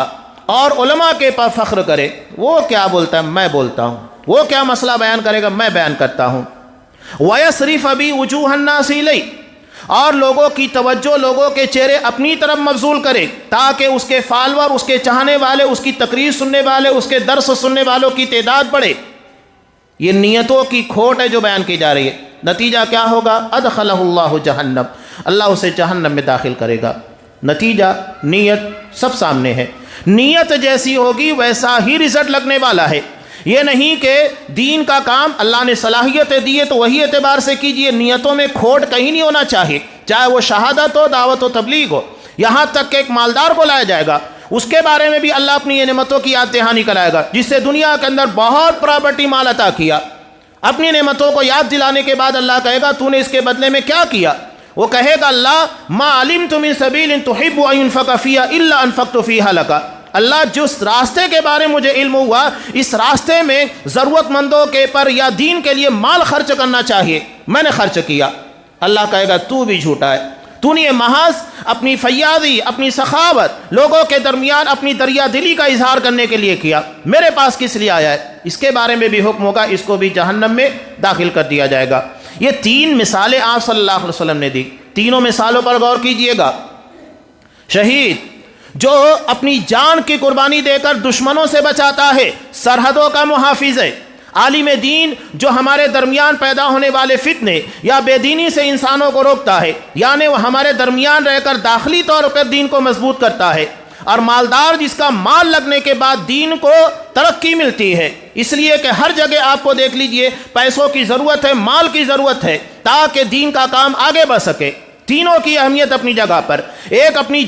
اور علماء کے پر فخر کرے. وہ کیا بولتا ہے میں بولتا ہوں، وہ کیا مسئلہ بیان کرے گا میں بیان کرتا ہوں. وَيَصْرِفَ بِي وُجُوهَ النَّاسِ إِلَيْهِ، اور لوگوں کی توجہ لوگوں کے چہرے اپنی طرف مبذول کرے تاکہ اس کے فالور، اس کے چاہنے والے، اس کی تقریر سننے والے، اس کے درس سننے والوں کی تعداد بڑھے. یہ نیتوں کی کھوٹ ہے جو بیان کی جا رہی ہے. نتیجہ کیا ہوگا؟ ادخلہ اللہ جہنم، اللہ اسے جہنم میں داخل کرے گا. نتیجہ نیت سب سامنے ہے. نیت جیسی ہوگی ویسا ہی رزلٹ لگنے والا ہے. یہ نہیں کہ دین کا کام اللہ نے صلاحیتیں دی ہے تو وہی اعتبار سے کیجئے. نیتوں میں کھوٹ کہیں نہیں ہونا چاہیے، چاہے وہ شہادت ہو، دعوت و تبلیغ ہو. یہاں تک کہ ایک مالدار کو لایا جائے گا، اس کے بارے میں بھی اللہ اپنی نعمتوں کی یاد دہانی کرائے گا، جس سے دنیا کے اندر بہت پراپرٹی مال عطا کیا. اپنی نعمتوں کو یاد دلانے کے بعد اللہ کہے گا تو نے اس کے بدلے میں کیا کیا؟ وہ کہے گا اللہ ما علمت من سبیل تحب ان ينفق فیہا الا انفقت فیہا لک. اللہ جس راستے کے بارے مجھے علم ہوا اس راستے میں ضرورت مندوں کے پر یا دین کے لیے مال خرچ کرنا چاہیے، میں نے خرچ کیا. اللہ کہے گا تو بھی جھوٹا ہے، تو نے یہ محض اپنی فیاضی، اپنی سخاوت، لوگوں کے درمیان اپنی دریا دلی کا اظہار کرنے کے لیے کیا، میرے پاس کس لیے آیا ہے؟ اس کے بارے میں بھی حکم ہوگا، اس کو بھی جہنم میں داخل کر دیا جائے گا. یہ تین مثالیں آپ صلی اللہ علیہ وسلم نے دی. تینوں مثالوں پر غور کیجئے گا. شہید جو اپنی جان کی قربانی دے کر دشمنوں سے بچاتا ہے، سرحدوں کا محافظ ہے. عالم دین جو ہمارے درمیان پیدا ہونے والے فتنے یا بے دینی سے انسانوں کو روکتا ہے، یعنی وہ ہمارے درمیان رہ کر داخلی طور پر دین کو مضبوط کرتا ہے. اور مالدار جس کا مال لگنے کے بعد دین کو ترقی ملتی ہے. اس لیے کہ ہر جگہ آپ کو دیکھ لیجئے پیسوں کی ضرورت ہے، مال کی ضرورت ہے تاکہ دین کا کام آگے بڑھ سکے. تینوں کی اہمیت اپنی جگہ پر. ایک اپنی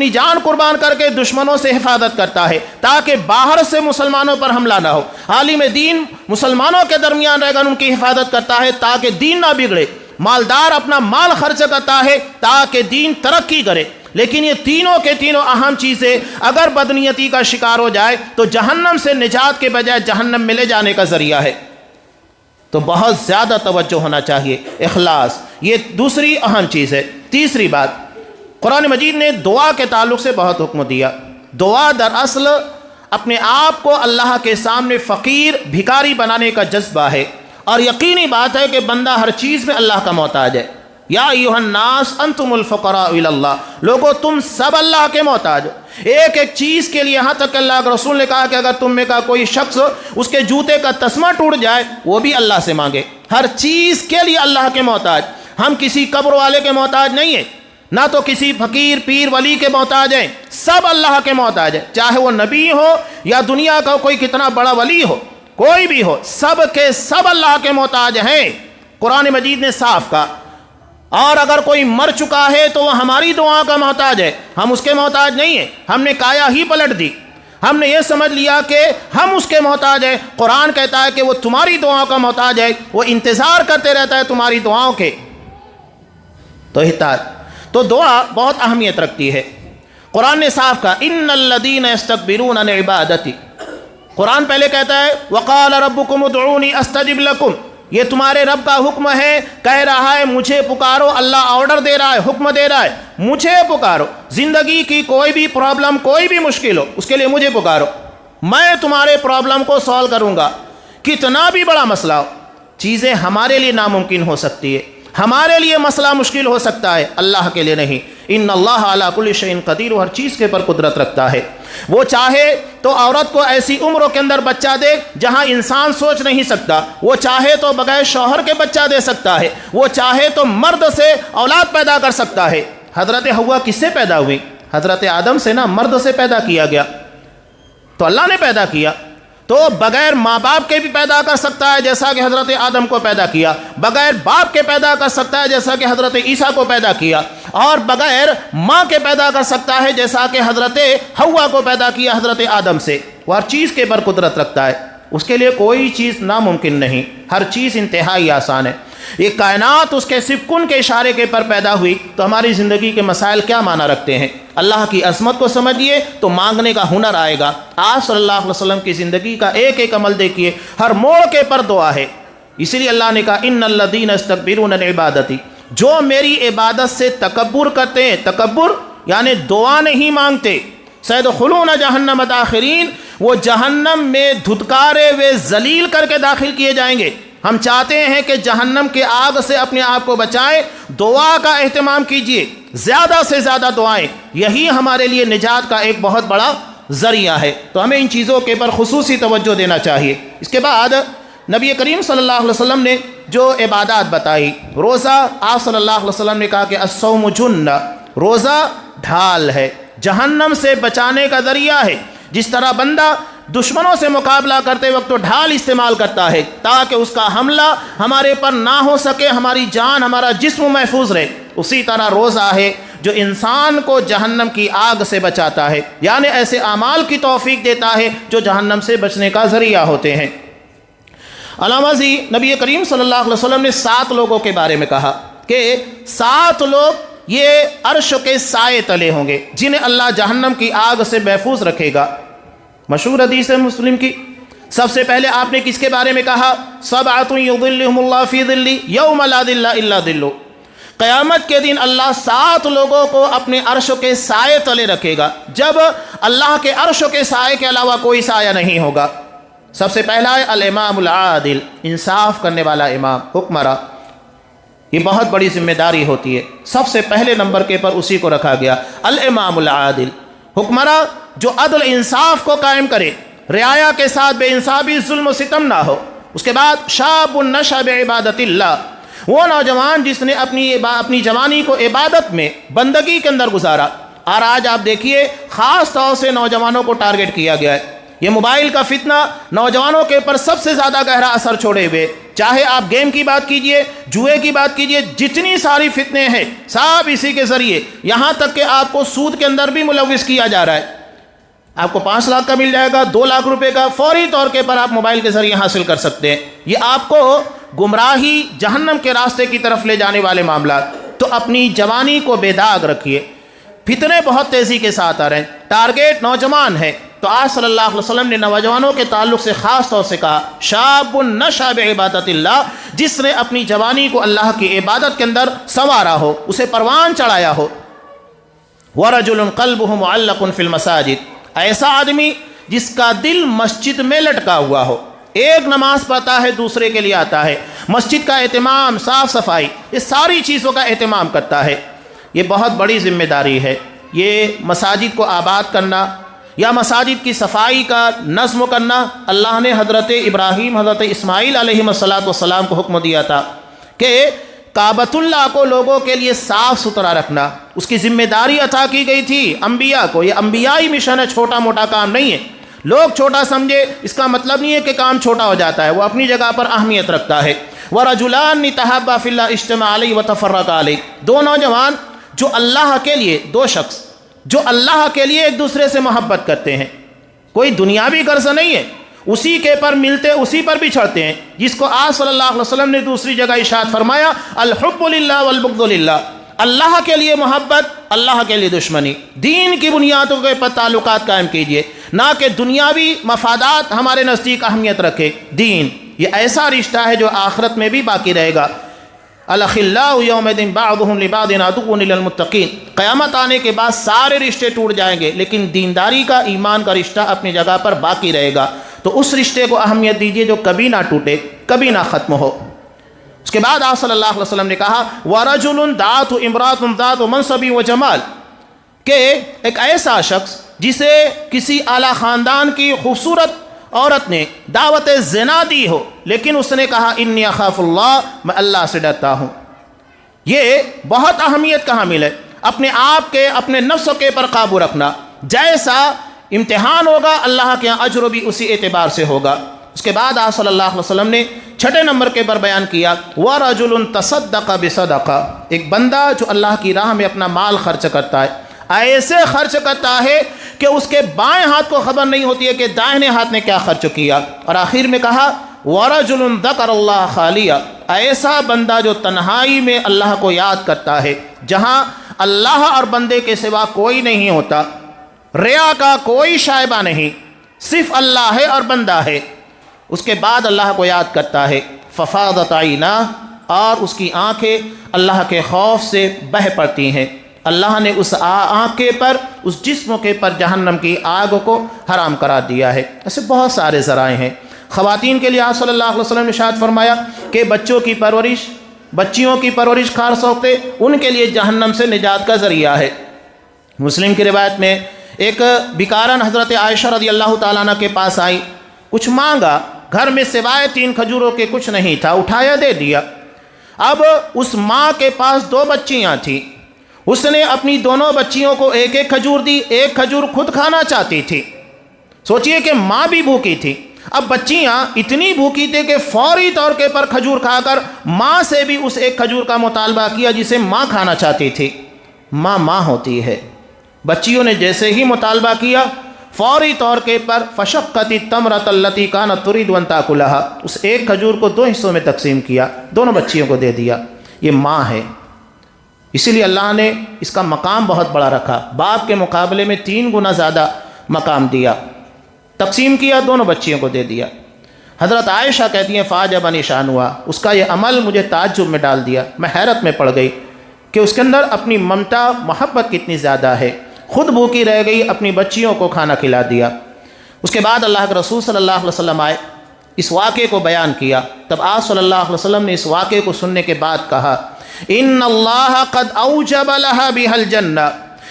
جان قربان کر کے دشمنوں سے حفاظت کرتا ہے تاکہ باہر سے مسلمانوں پر حملہ نہ ہو. عالم دین مسلمانوں کے درمیان رہ کر ان کی حفاظت کرتا ہے تاکہ دین نہ بگڑے. مالدار اپنا مال خرچ کرتا ہے تاکہ دین ترقی کرے. لیکن یہ تینوں کے تینوں اہم چیزیں اگر بدنیتی کا شکار ہو جائے تو جہنم سے نجات کے بجائے جہنم میں لے جانے کا ذریعہ ہے. تو بہت زیادہ توجہ ہونا چاہیے. اخلاص یہ دوسری اہم چیز ہے. تیسری بات، قرآن مجید نے دعا کے تعلق سے بہت حکم دیا. دعا دراصل اپنے آپ کو اللہ کے سامنے فقیر بھکاری بنانے کا جذبہ ہے. اور یقینی بات ہے کہ بندہ ہر چیز میں اللہ کا محتاج ہے. یا ایھا الناس انتم الفقراء الی اللہ، لوگو تم سب اللہ کے محتاج ہو. ایک ایک چیز کے لیے، یہاں تک کہ اللہ کے رسول نے کہا کہ اگر تم میں کا کوئی شخص اس کے جوتے کا تسمہ ٹوٹ جائے وہ بھی اللہ سے مانگے. ہر چیز کے لیے اللہ کے محتاج. ہم کسی قبر والے کے محتاج نہیں ہیں، نہ تو کسی فقیر پیر ولی کے محتاج ہیں. سب اللہ کے محتاج ہیں، چاہے وہ نبی ہو یا دنیا کا کوئی کتنا بڑا ولی ہو، کوئی بھی ہو، سب کے سب اللہ کے محتاج ہیں. قرآن مجید نے صاف کہا. اور اگر کوئی مر چکا ہے تو وہ ہماری دعا کا محتاج ہے، ہم اس کے محتاج نہیں ہیں. ہم نے کایا ہی پلٹ دی، ہم نے یہ سمجھ لیا کہ ہم اس کے محتاج ہیں. قرآن کہتا ہے کہ وہ تمہاری دعاؤں کا محتاج ہے، وہ انتظار کرتے رہتا ہے تمہاری دعاؤں کے. تو احتیاط. تو دعا بہت اہمیت رکھتی ہے. قرآن نے صاف کہا ان الذین یستکبرون عن عبادتی. قرآن پہلے کہتا ہے وقال ربکم ادعونی استجب لکم، یہ تمہارے رب کا حکم ہے، کہہ رہا ہے مجھے پکارو. اللہ آرڈر دے رہا ہے، حکم دے رہا ہے مجھے پکارو. زندگی کی کوئی بھی پرابلم، کوئی بھی مشکل ہو، اس کے لیے مجھے پکارو، میں تمہارے پرابلم کو سالو کروں گا. کتنا بھی بڑا مسئلہ ہو، چیزیں ہمارے لیے ناممکن ہو سکتی ہے، ہمارے لیے مسئلہ مشکل ہو سکتا ہے، اللہ کے لیے نہیں. ان اللہ علی کل شیء قدیر، ہر چیز کے پر قدرت رکھتا ہے. وہ چاہے تو عورت کو ایسی عمروں کے اندر بچہ دے جہاں انسان سوچ نہیں سکتا، وہ چاہے تو بغیر شوہر کے بچہ دے سکتا ہے، وہ چاہے تو مرد سے اولاد پیدا کر سکتا ہے. حضرت حوا کس سے پیدا ہوئی؟ حضرت آدم سے نا، مرد سے پیدا کیا گیا. تو اللہ نے پیدا کیا. تو بغیر ماں باپ کے بھی پیدا کر سکتا ہے جیسا کہ حضرت آدم کو پیدا کیا، بغیر باپ کے پیدا کر سکتا ہے جیسا کہ حضرت عیسیٰ کو پیدا کیا، اور بغیر ماں کے پیدا کر سکتا ہے جیسا کہ حضرت حوا کو پیدا کیا حضرت آدم سے۔ وہ ہر چیز کے پر قدرت رکھتا ہے، اس کے لیے کوئی چیز ناممکن نہیں، ہر چیز انتہائی آسان ہے۔ یہ کائنات اس کے صرف کن کے اشارے کے پر پیدا ہوئی، تو ہماری زندگی کے مسائل کیا معنی رکھتے ہیں؟ اللہ کی عظمت کو سمجھیے تو مانگنے کا ہنر آئے گا۔ آپ صلی اللہ علیہ وسلم کی زندگی کا ایک ایک عمل دیکھیے، ہر موڑ کے پر دعا ہے۔ اسی لیے اللہ نے کہا ان الذین یستکبرون عن عبادتی، جو میری عبادت سے تکبر کرتے ہیں، تکبر یعنی دعا نہیں مانگتے، سیدخلون جہنم داخرین، وہ جہنم میں دھتکارے ہوئے ذلیل کر کے داخل کیے جائیں گے۔ ہم چاہتے ہیں کہ جہنم کے آگ سے اپنے آپ کو بچائیں، دعا کا اہتمام کیجئے، زیادہ سے زیادہ دعائیں، یہی ہمارے لیے نجات کا ایک بہت بڑا ذریعہ ہے۔ تو ہمیں ان چیزوں کے پر خصوصی توجہ دینا چاہیے۔ اس کے بعد نبی کریم صلی اللہ علیہ وسلم نے جو عبادات بتائی، روزہ، آپ صلی اللہ علیہ وسلم نے کہا کہ الصوم جنہ، روزہ ڈھال ہے، جہنم سے بچانے کا ذریعہ ہے۔ جس طرح بندہ دشمنوں سے مقابلہ کرتے وقت تو ڈھال استعمال کرتا ہے تاکہ اس کا حملہ ہمارے پر نہ ہو سکے، ہماری جان، ہمارا جسم محفوظ رہے، اسی طرح روزہ ہے جو انسان کو جہنم کی آگ سے بچاتا ہے، یعنی ایسے اعمال کی توفیق دیتا ہے جو جہنم سے بچنے کا ذریعہ ہوتے ہیں۔ علامہ نبی کریم صلی اللہ علیہ وسلم نے 7 لوگوں کے بارے میں کہا کہ 7 لوگ یہ عرش کے سائے تلے ہوں گے جنہیں اللہ جہنم کی آگ سے محفوظ رکھے گا۔ مشہور حدیث ہے مسلم کی۔ سب سے پہلے آپ نے کس کے بارے میں کہا؟ سبعۃ یظلھم اللہ فی ظلہ یوم لا ظل الا ظلہ، قیامت کے دن اللہ 7 لوگوں کو اپنے عرش کے سائے تلے رکھے گا جب اللہ کے عرش کے سائے کے علاوہ کوئی سایہ نہیں ہوگا۔ سب سے پہلا ہے الامام العادل، انصاف کرنے والا امام، حکمراں۔ یہ بہت بڑی ذمہ داری ہوتی ہے، سب سے پہلے نمبر کے پر اسی کو رکھا گیا، الامام العادل، حکمراں جو عدل انصاف کو قائم کرے، رعایا کے ساتھ بے انصافی، ظلم و ستم نہ ہو۔ اس کے بعد شاب نشأ بعبادت اللہ، وہ نوجوان جس نے اپنی جوانی کو عبادت میں، بندگی کے اندر گزارا۔ اور آج آپ دیکھیے خاص طور سے نوجوانوں کو ٹارگٹ کیا گیا ہے۔ یہ موبائل کا فتنہ نوجوانوں کے اوپر سب سے زیادہ گہرا اثر چھوڑے ہوئے، چاہے آپ گیم کی بات کیجئے، جوئے کی بات کیجئے، جتنی ساری فتنے ہیں سب اسی کے ذریعے، یہاں تک کہ آپ کو سود کے اندر بھی ملوث کیا جا رہا ہے۔ آپ کو 5 لاکھ کا مل جائے گا، 2 لاکھ روپے کا فوری طور کے پر آپ موبائل کے ذریعے حاصل کر سکتے ہیں۔ یہ آپ کو گمراہی، جہنم کے راستے کی طرف لے جانے والے معاملات۔ تو اپنی جوانی کو بے داغ رکھیے، فتنے بہت تیزی کے ساتھ آ رہے ہیں، ٹارگیٹ نوجوان ہے۔ تو آج صلی اللہ علیہ وسلم نے نوجوانوں کے تعلق سے خاص طور سے کہا شاب نشأ بعبادت اللہ، جس نے اپنی جوانی کو اللہ کی عبادت کے اندر سنوارا ہو، اسے پروان چڑھایا ہو۔ ورجل قلبہ معلق فی المساجد، ایسا آدمی جس کا دل مسجد میں لٹکا ہوا ہو، ایک نماز پڑھتا ہے دوسرے کے لیے آتا ہے، مسجد کا اہتمام، صاف صفائی، یہ ساری چیزوں کا اہتمام کرتا ہے۔ یہ بہت بڑی ذمہ داری ہے، یہ مساجد کو آباد کرنا یا مساجد کی صفائی کا نظم کرنا۔ اللہ نے حضرت ابراہیم، حضرت اسماعیل علیہ السلام کو حکم دیا تھا کہ کعبۃ اللہ کو لوگوں کے لیے صاف ستھرا رکھنا، اس کی ذمہ داری عطا کی گئی تھی انبیاء کو۔ یہ انبیائی مشن ہے، چھوٹا موٹا کام نہیں ہے۔ لوگ چھوٹا سمجھے اس کا مطلب نہیں ہے کہ کام چھوٹا ہو جاتا ہے، وہ اپنی جگہ پر اہمیت رکھتا ہے۔ وَرَجُلَانِ تَحَابَّا فِي اللَّهِ اجْتَمَعَ عَلَيْهِ وَتَفَرَّقَا عَلَيْهِ، 2 نوجوان جو اللہ کے لیے، 2 شخص جو اللہ کے لیے ایک دوسرے سے محبت کرتے ہیں، کوئی دنیاوی غرض نہیں ہے، اسی کے پر ملتے اسی پر بھی چڑھتے ہیں، جس کو آپ صلی اللہ علیہ وسلم نے دوسری جگہ ارشاد فرمایا الحب للہ والبغض للہ، اللہ کے لیے محبت، اللہ کے لیے دشمنی۔ دین کی بنیادوں کے پر تعلقات قائم کیجئے، نہ کہ دنیاوی مفادات ہمارے نزدیک اہمیت رکھے۔ دین یہ ایسا رشتہ ہے جو آخرت میں بھی باقی رہے گا۔ الاخلاء یومئذ بعضهم لبعض عدو الا المتقین، قیامت آنے کے بعد سارے رشتے ٹوٹ جائیں گے، لیکن دینداری کا، ایمان کا رشتہ اپنی جگہ پر باقی رہے گا۔ تو اس رشتے کو اہمیت دیجیے جو کبھی نہ ٹوٹے، کبھی نہ ختم ہو۔ اس کے بعد آپ صلی اللہ علیہ وسلم نے کہا وَرَجُلٌ دَعَتْهُ امْرَأَةٌ ذَاتُ مَنْصَبٍ وَجَمَالٍ، کہ ایک ایسا شخص جسے کسی اعلیٰ خاندان کی خوبصورت عورت نے دعوت زنا دی ہو، لیکن اس نے کہا انی اخاف اللہ، میں اللہ سے ڈرتا ہوں۔ یہ بہت اہمیت کا حامل ہے، اپنے آپ کے، اپنے نفس کے پر قابو رکھنا۔ جیسا امتحان ہوگا، اللہ کے یہاں اجر بھی اسی اعتبار سے ہوگا۔ اس کے بعد آپ صلی اللہ علیہ وسلم نے چھٹے نمبر کے پر بیان کیا وَرَجُلٌ تَصَدَّقَ بِصَدَقَةٍ، ایک بندہ جو اللہ کی راہ میں اپنا مال خرچ کرتا ہے، ایسے خرچ کرتا ہے کہ اس کے بائیں ہاتھ کو خبر نہیں ہوتی ہے کہ دائیں ہاتھ نے کیا خرچ کیا۔ اور آخر میں کہا وَرَجُلٌ ذَكَرَ اللَّهَ خَالِيًا، ایسا بندہ جو تنہائی میں اللہ کو یاد کرتا ہے، جہاں اللہ اور بندے کے سوا کوئی نہیں ہوتا، ریا کا کوئی شائبہ نہیں، صرف اللہ ہے اور بندہ ہے، اس کے بعد اللہ کو یاد کرتا ہے، فَفَاضَتْ عَيْنَاهُ، اور اس کی آنکھیں اللہ کے خوف سے بہہ پڑتی ہیں۔ اللہ نے اس آنکھ پر، اس جسم کے پر جہنم کی آگ کو حرام قرار دیا ہے۔ ایسے بہت سارے ذرائع ہیں۔ خواتین کے لیے آپ صلی اللہ علیہ وسلم نے ارشاد فرمایا کہ بچوں کی پرورش، بچیوں کی پرورش خاص طور پہ ان کے لیے جہنم سے نجات کا ذریعہ ہے۔ مسلم کی روایت میں ایک بیکارن حضرت عائشہ رضی اللہ تعالیٰ عنہ کے پاس آئی، کچھ مانگا، گھر میں سوائے 3 کھجوروں کے کچھ نہیں تھا، اٹھایا دے دیا۔ اب اس ماں کے پاس 2 بچیاں تھیں، اس نے اپنی دونوں بچیوں کو ایک ایک کھجور دی، ایک کھجور خود کھانا چاہتی تھی۔ سوچئے کہ ماں بھی بھوکی تھی، اب بچیاں اتنی بھوکی تھے کہ فوری طور کے پر کھجور کھا کر ماں سے بھی اس ایک کھجور کا مطالبہ کیا جسے ماں کھانا چاہتی تھی۔ ماں ہوتی ہے۔ بچیوں نے جیسے ہی مطالبہ کیا، فوری طور کے پر فشقت التمرۃ التي كانت تريد ان تاكلها، اس ایک کھجور کو 2 حصوں میں تقسیم کیا، دونوں بچیوں کو دے دیا۔ یہ ماں ہے، اسی لیے اللہ نے اس کا مقام بہت بڑا رکھا، باپ کے مقابلے میں 3 گنا زیادہ مقام دیا، تقسیم کیا، دونوں بچیوں کو دے دیا۔ حضرت عائشہ کہتی ہیں فاعجبنی شانھا، اس کا یہ عمل مجھے تعجب میں ڈال دیا، میں حیرت میں پڑ گئی کہ اس کے اندر اپنی ممتا محبت کتنی زیادہ ہے، خود بھوکی رہ گئی، اپنی بچیوں کو کھانا کھلا دیا۔ اس کے بعد اللہ کے رسول صلی اللہ علیہ وسلم آئے، اس واقعے کو بیان کیا، تب آپ صلی اللہ علیہ وسلم نے اس واقعے کو سننے کے بعد کہا ان اللہ قد اوجب لها بها الجنہ،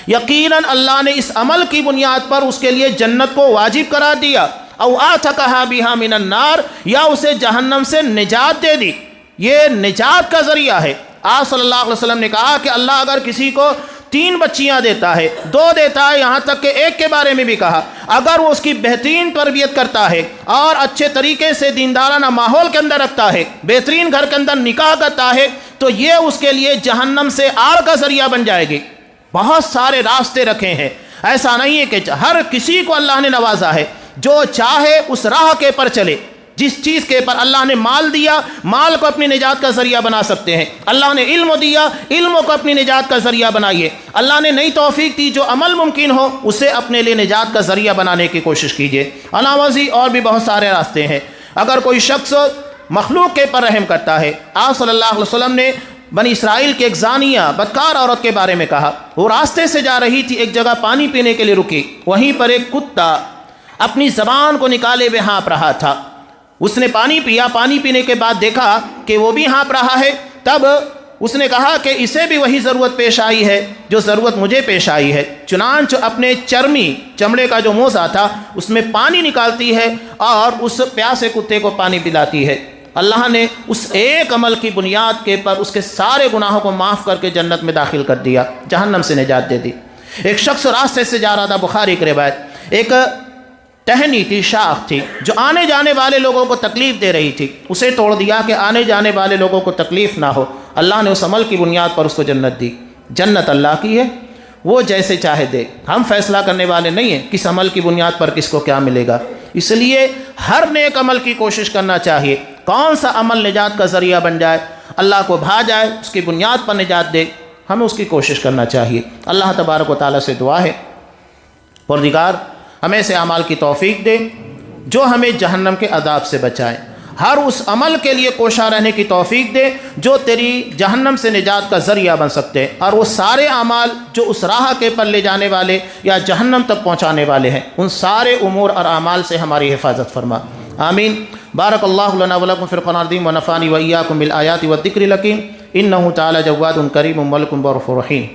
یقیناً اللہ نے اس عمل کی بنیاد پر اس کے لیے جنت کو واجب قرار دیا، او آتقها بها من النار، یا اسے جہنم سے نجات دے دی۔ یہ نجات کا ذریعہ ہے۔ آپ صلی اللہ علیہ وسلم نے کہا کہ اللہ اگر کسی کو 3 بچیاں دیتا ہے، 2 دیتا ہے، یہاں تک کہ ایک کے بارے میں بھی کہا اگر وہ اس کی بہترین تربیت کرتا ہے اور اچھے طریقے سے دیندارانہ ماحول کے اندر رکھتا ہے، بہترین گھر کے اندر نکاح کرتا ہے، تو یہ اس کے لیے جہنم سے آڑ کا ذریعہ بن جائے گی۔ بہت سارے راستے رکھے ہیں، ایسا نہیں ہے کہ ہر کسی کو اللہ نے نوازا ہے، جو چاہے اس راہ کے پر چلے۔ جس چیز کے پر اللہ نے مال دیا، مال کو اپنی نجات کا ذریعہ بنا سکتے ہیں۔ اللہ نے علم دیا، علم کو اپنی نجات کا ذریعہ بنائیے۔ اللہ نے نئی توفیق دی، جو عمل ممکن ہو اسے اپنے لیے نجات کا ذریعہ بنانے کی کوشش کیجیے۔ علاوہ اور بھی بہت سارے راستے ہیں۔ اگر کوئی شخص مخلوق کے پر رحم کرتا ہے، آپ صلی اللہ علیہ وسلم نے بنی اسرائیل کی ایک زانیہ بدکار عورت کے بارے میں کہا، وہ راستے سے جا رہی تھی، ایک جگہ پانی پینے کے لیے رکی، وہیں پر ایک کتا اپنی زبان کو نکالے ہوئے ہانپ رہا تھا۔ اس نے پانی پیا، پانی پینے کے بعد دیکھا کہ وہ بھی ہانپ رہا ہے، تب اس نے کہا کہ اسے بھی وہی ضرورت پیش آئی ہے جو ضرورت مجھے پیش آئی ہے، چنانچہ اپنے چمڑے کا جو موزہ تھا اس میں پانی نکالتی ہے اور اس پیاسے کتے کو پانی پلاتی ہے۔ اللہ نے اس ایک عمل کی بنیاد کے پر اس کے سارے گناہوں کو معاف کر کے جنت میں داخل کر دیا، جہنم سے نجات دے دی۔ ایک شخص راستے سے جا رہا تھا، بخاری کی روایت، ایک ٹہنی تھی، شاخ تھی جو آنے جانے والے لوگوں کو تکلیف دے رہی تھی، اسے توڑ دیا کہ آنے جانے والے لوگوں کو تکلیف نہ ہو۔ اللہ نے اس عمل کی بنیاد پر اس کو جنت دی۔ جنت اللہ کی ہے، وہ جیسے چاہے دے، ہم فیصلہ کرنے والے نہیں ہیں کس عمل کی بنیاد پر کس کو کیا ملے گا۔ اس لیے ہر نیک عمل کی کوشش کرنا چاہیے، کون سا عمل نجات کا ذریعہ بن جائے، اللہ کو بھا جائے، اس کی بنیاد پر نجات دے، ہمیں اس کی کوشش کرنا چاہیے۔ اللہ تبارک و تعالیٰ سے دعا ہے پروردگار ہمیں سے اعمال کی توفیق دے جو ہمیں جہنم کے عذاب سے بچائے، ہر اس عمل کے لیے کوشاں رہنے کی توفیق دے جو تیری جہنم سے نجات کا ذریعہ بن سکتے، اور وہ سارے اعمال جو اس راہ کے پر لے جانے والے یا جہنم تک پہنچانے والے ہیں، ان سارے امور اور اعمال سے ہماری حفاظت فرما، آمین۔ بارک اللہ لنا ولکم فی القرآن العظیم ونفعنی وإیاکم بالآیات والذکر الحکیم، انہ تعالی جواد کریم ملک بر رحیم۔